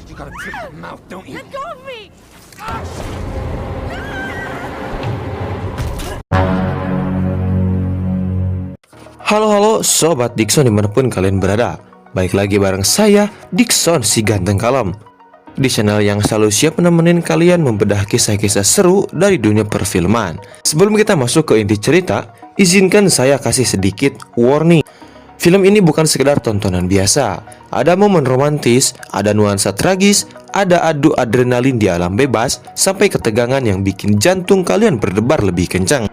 You got a trick mouth, don't you? Let go of me! Halo Sobat Dickson dimanapun kalian berada. Balik lagi bareng saya, Dickson si ganteng kalem, di channel yang selalu siap nemenin kalian membedah kisah-kisah seru dari dunia perfilman. Sebelum kita masuk ke inti cerita, izinkan saya kasih sedikit warning. Film ini bukan sekedar tontonan biasa. Ada momen romantis, ada nuansa tragis, ada adu adrenalin di alam bebas, sampai ketegangan yang bikin jantung kalian berdebar lebih kencang.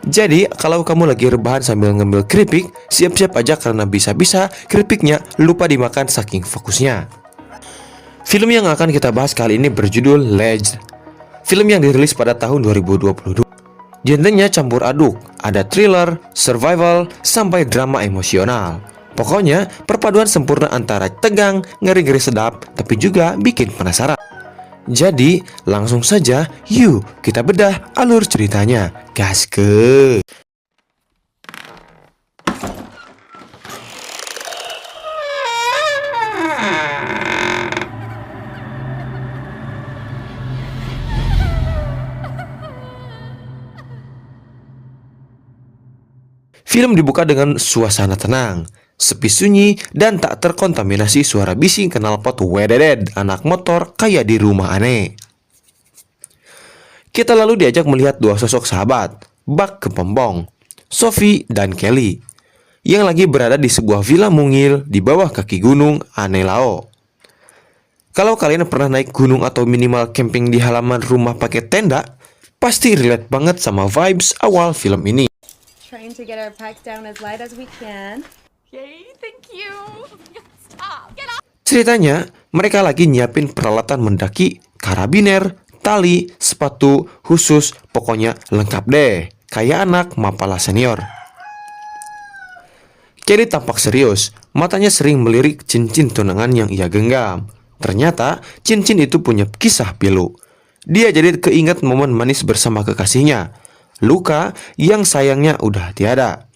Jadi, kalau kamu lagi rebahan sambil ngemil keripik, siap-siap aja karena bisa-bisa keripiknya lupa dimakan saking fokusnya. Film yang akan kita bahas kali ini berjudul Ledge. Film yang dirilis pada tahun 2022. Genrenya campur aduk, ada thriller, survival, sampai drama emosional. Pokoknya, perpaduan sempurna antara tegang, ngeri-ngeri sedap, tapi juga bikin penasaran. Jadi, langsung saja, yuk kita bedah alur ceritanya. Gaske! Film dibuka dengan suasana tenang, sepi sunyi, dan tak terkontaminasi suara bising knalpot wededed anak motor kayak di rumah aneh. Kita lalu diajak melihat dua sosok sahabat, bak kepompong, Sophie dan Kelly, yang lagi berada di sebuah villa mungil di bawah kaki gunung Anelao. Kalau kalian pernah naik gunung atau minimal camping di halaman rumah pakai tenda, pasti relate banget sama vibes awal film ini. Trying to get our packs down as light as we can. Yay, thank you! Stop! Get up! Ceritanya, mereka lagi nyiapin peralatan mendaki, karabiner, tali, sepatu, khusus, pokoknya lengkap deh. Kayak anak mapala senior. Kelly tampak serius, matanya sering melirik cincin tunangan yang ia genggam. Ternyata, cincin itu punya kisah pilu. Dia jadi keinget momen manis bersama kekasihnya, Luka, yang sayangnya udah tiada.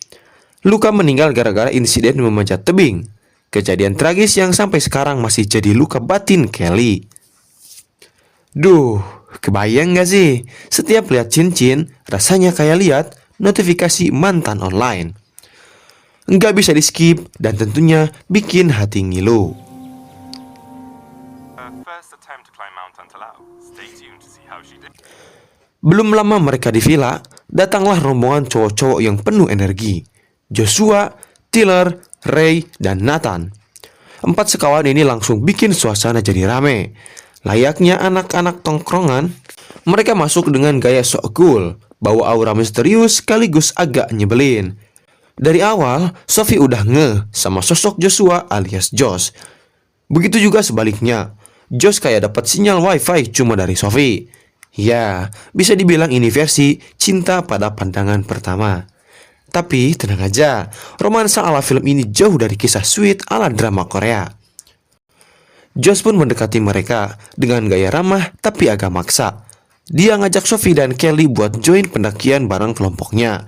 Luka meninggal gara-gara insiden memanjat tebing. Kejadian tragis yang sampai sekarang masih jadi luka batin Kelly. Duh, kebayang gak sih? Setiap lihat cincin, rasanya kayak lihat notifikasi mantan online. Nggak bisa di skip dan tentunya bikin hati ngilu. Belum lama mereka di villa, datanglah rombongan cowok-cowok yang penuh energi. Joshua, Tyler, Ray, dan Nathan. 4 sekawan ini langsung bikin suasana jadi rame. Layaknya anak-anak tongkrongan, mereka masuk dengan gaya sok cool, bawa aura misterius sekaligus agak nyebelin. Dari awal, Sophie udah ngeh sama sosok Joshua alias Josh. Begitu juga sebaliknya, Josh kayak dapat sinyal wifi cuma dari Sophie. Ya, bisa dibilang ini versi cinta pada pandangan pertama. Tapi tenang aja, romansa ala film ini jauh dari kisah sweet ala drama Korea. Josh pun mendekati mereka dengan gaya ramah tapi agak maksa. Dia ngajak Sophie dan Kelly buat join pendakian bareng kelompoknya.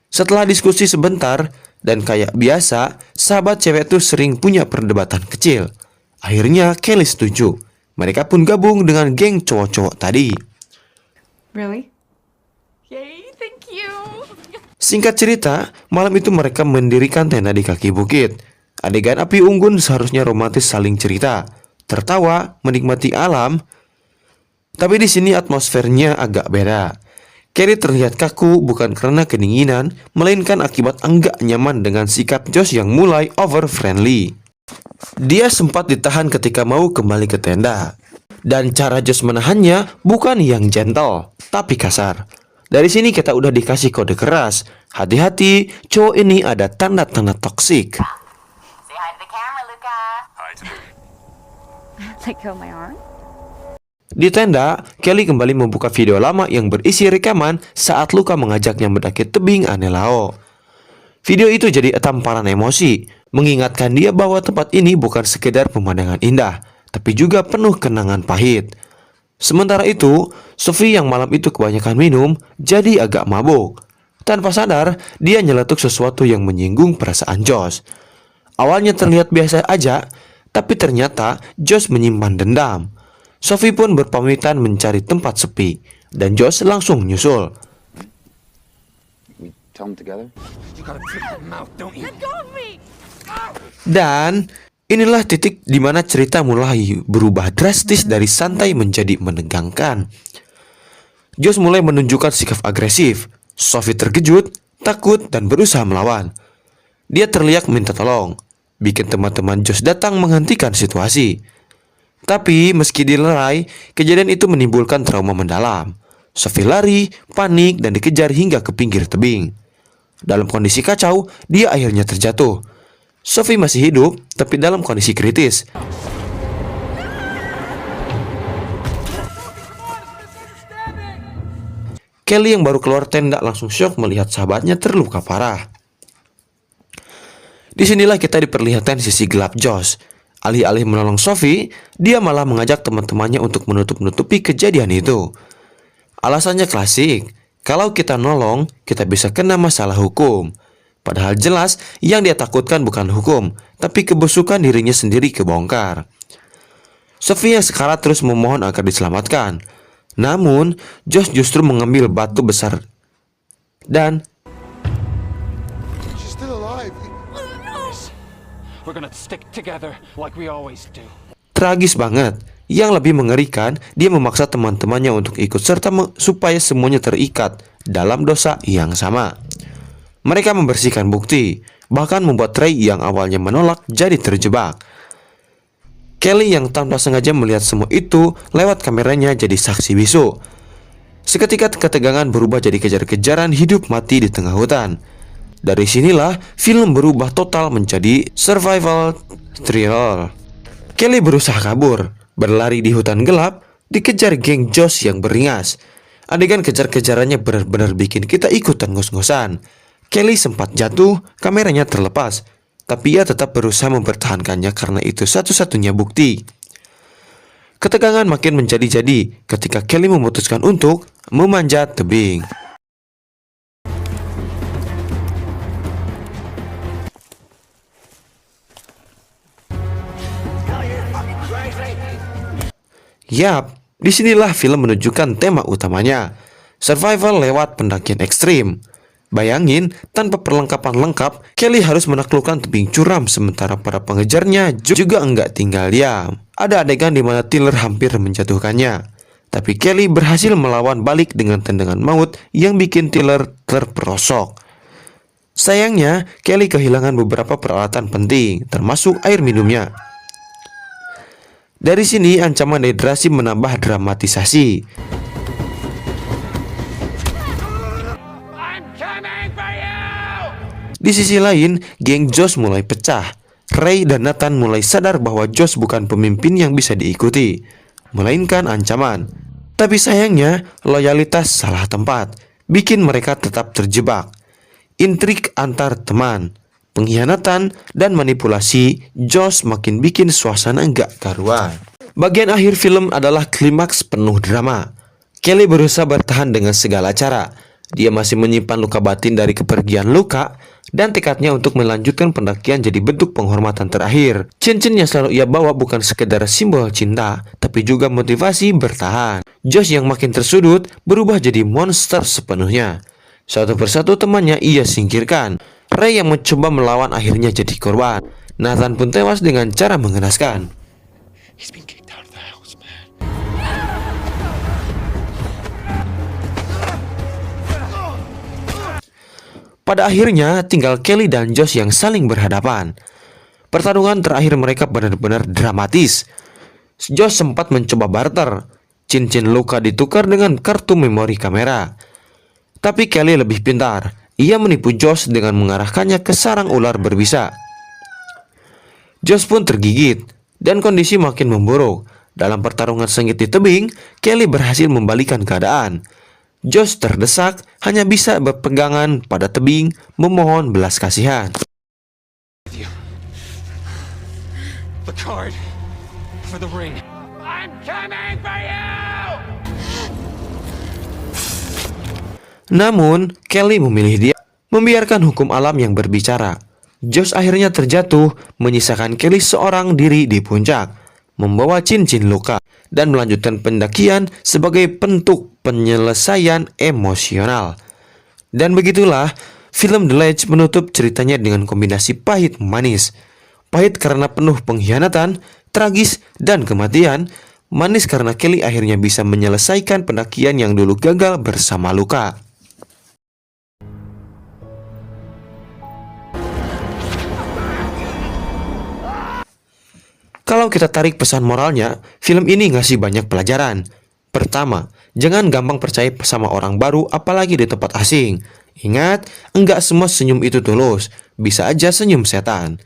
Setelah diskusi sebentar, dan kayak biasa, sahabat cewek tuh sering punya perdebatan kecil. Akhirnya Kelly setuju. Mereka pun gabung dengan geng cowok-cowok tadi. Really? Yay, thank you! Singkat cerita, malam itu mereka mendirikan tenda di kaki bukit. Adegan api unggun seharusnya romantis saling cerita, tertawa, menikmati alam. Tapi di sini atmosfernya agak beda. Kelly terlihat kaku bukan karena kedinginan, melainkan akibat enggak nyaman dengan sikap Josh yang mulai over friendly. Dia sempat ditahan ketika mau kembali ke tenda. Dan cara Josh menahannya bukan yang gentle, tapi kasar. Dari sini kita udah dikasih kode keras. Hati-hati, cowok ini ada tanda-tanda toksik. Say hi to the camera, Luca. Let go of my arm. Di tenda, Kelly kembali membuka video lama yang berisi rekaman saat Luka mengajaknya mendaki tebing Anelao. Video itu jadi tamparan emosi, mengingatkan dia bahwa tempat ini bukan sekedar pemandangan indah, tapi juga penuh kenangan pahit. Sementara itu, Sophie yang malam itu kebanyakan minum, jadi agak mabuk. Tanpa sadar, dia nyeletuk sesuatu yang menyinggung perasaan Josh. Awalnya terlihat biasa aja, Tapi ternyata Josh menyimpan dendam. Sophie pun berpamitan mencari tempat sepi, dan Josh langsung nyusul. We tell them together? You gotta take that mouth, don't you? Let go of me! Dan inilah titik di mana cerita mulai berubah drastis dari santai menjadi menegangkan. Josh mulai menunjukkan sikap agresif. Sophie terkejut, takut, dan berusaha melawan. Dia terlihat minta tolong, bikin teman-teman Josh datang menghentikan situasi. Tapi meski dilerai, kejadian itu menimbulkan trauma mendalam. Sophie lari, panik, dan dikejar hingga ke pinggir tebing. Dalam kondisi kacau, dia akhirnya terjatuh. Sophie masih hidup, tapi dalam kondisi kritis. Kelly yang baru keluar tenda langsung syok melihat sahabatnya terluka parah. Disinilah kita diperlihatkan sisi gelap Josh. Alih-alih menolong Sophie, dia malah mengajak teman-temannya untuk menutup-nutupi kejadian itu. Alasannya klasik, kalau kita nolong, kita bisa kena masalah hukum. Padahal jelas yang dia takutkan bukan hukum, tapi kebusukan dirinya sendiri kebongkar. Sophie yang sekarat terus memohon agar diselamatkan. Namun, Josh justru mengambil batu besar dan She's still alive. We're gonna stick together like we always do. tragis banget. Yang lebih mengerikan, dia memaksa teman-temannya untuk ikut serta supaya semuanya terikat dalam dosa yang sama. Mereka membersihkan bukti, bahkan membuat Ray yang awalnya menolak jadi terjebak. Kelly yang tanpa sengaja melihat semua itu lewat kameranya jadi saksi bisu. Seketika ketegangan berubah jadi kejar-kejaran hidup mati di tengah hutan. Dari sinilah film berubah total menjadi survival thriller. Kelly berusaha kabur, berlari di hutan gelap, dikejar geng Josh yang beringas. Adegan kejar-kejarannya benar-benar bikin kita ikutan ngos-ngosan. Kelly sempat jatuh, kameranya terlepas, tapi ia tetap berusaha mempertahankannya karena itu satu-satunya bukti. Ketegangan makin menjadi-jadi ketika Kelly memutuskan untuk memanjat tebing. Yap, disinilah film menunjukkan tema utamanya, survival lewat pendakian ekstrim. Bayangin, tanpa perlengkapan lengkap, Kelly harus menaklukkan tebing curam sementara para pengejarnya juga enggak tinggal diam. Ada adegan di mana Tiller hampir menjatuhkannya, tapi Kelly berhasil melawan balik dengan tendangan maut yang bikin Tiller terperosok. Sayangnya, Kelly kehilangan beberapa peralatan penting, termasuk air minumnya. Dari sini ancaman dehidrasi menambah dramatisasi. Di sisi lain, geng Josh mulai pecah. Ray dan Nathan mulai sadar bahwa Josh bukan pemimpin yang bisa diikuti, melainkan ancaman. Tapi sayangnya, loyalitas salah tempat, bikin mereka tetap terjebak. Intrik antar teman, pengkhianatan, dan manipulasi Josh makin bikin suasana nggak karuan. Bagian akhir film adalah klimaks penuh drama. Kelly berusaha bertahan dengan segala cara. Dia masih menyimpan luka batin dari kepergian Luka, dan tekadnya untuk melanjutkan pendakian jadi bentuk penghormatan terakhir. Cincin yang selalu ia bawa bukan sekedar simbol cinta, tapi juga motivasi bertahan. Josh yang makin tersudut berubah jadi monster sepenuhnya. Satu persatu temannya ia singkirkan. Ray yang mencoba melawan akhirnya jadi korban. Nathan pun tewas dengan cara mengenaskan. He's been kicked out of the house, man. Pada akhirnya tinggal Kelly dan Josh yang saling berhadapan. Pertarungan terakhir mereka benar-benar dramatis. Josh sempat mencoba barter. Cincin Luka ditukar dengan kartu memori kamera. Tapi Kelly lebih pintar. Ia menipu Josh dengan mengarahkannya ke sarang ular berbisa. Josh pun tergigit dan kondisi makin memburuk. Dalam pertarungan sengit di tebing, Kelly berhasil membalikan keadaan. Josh terdesak, hanya bisa berpegangan pada tebing, memohon belas kasihan. The card for the ring. I'm coming for you! Namun, Kelly memilih dia, membiarkan hukum alam yang berbicara. Josh akhirnya terjatuh, menyisakan Kelly seorang diri di puncak, membawa cincin luka, dan melanjutkan pendakian sebagai bentuk penyelesaian emosional. Dan begitulah, film The Ledge menutup ceritanya dengan kombinasi pahit manis. Pahit karena penuh pengkhianatan, tragis, dan kematian. Manis karena Kelly akhirnya bisa menyelesaikan pendakian yang dulu gagal bersama Luka. Kalau kita tarik pesan moralnya, film ini ngasih banyak pelajaran. Pertama, jangan gampang percaya sama orang baru apalagi di tempat asing. Ingat, enggak semua senyum itu tulus, bisa aja senyum setan.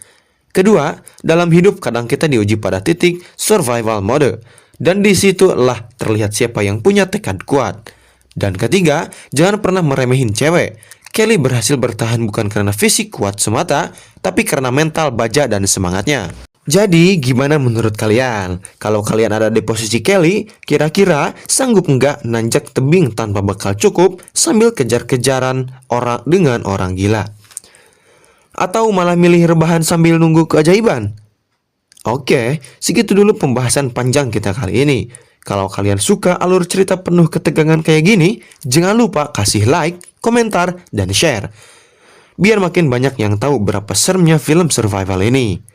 Kedua, dalam hidup kadang kita diuji pada titik survival mode, dan disitulah terlihat siapa yang punya tekad kuat. Dan ketiga, jangan pernah meremehin cewek. Kelly berhasil bertahan bukan karena fisik kuat semata, tapi karena mental baja dan semangatnya. Jadi, gimana menurut kalian? Kalau kalian ada di posisi Kelly, kira-kira sanggup nggak nanjak tebing tanpa bekal cukup sambil kejar-kejaran orang dengan orang gila? Atau malah milih rebahan sambil nunggu keajaiban? Oke, segitu dulu pembahasan panjang kita kali ini. Kalau kalian suka alur cerita penuh ketegangan kayak gini, jangan lupa kasih like, komentar, dan share. Biar makin banyak yang tahu berapa seremnya film survival ini.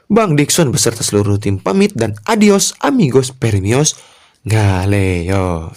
Bang Dickson beserta seluruh tim pamit dan adios amigos perimios galeos.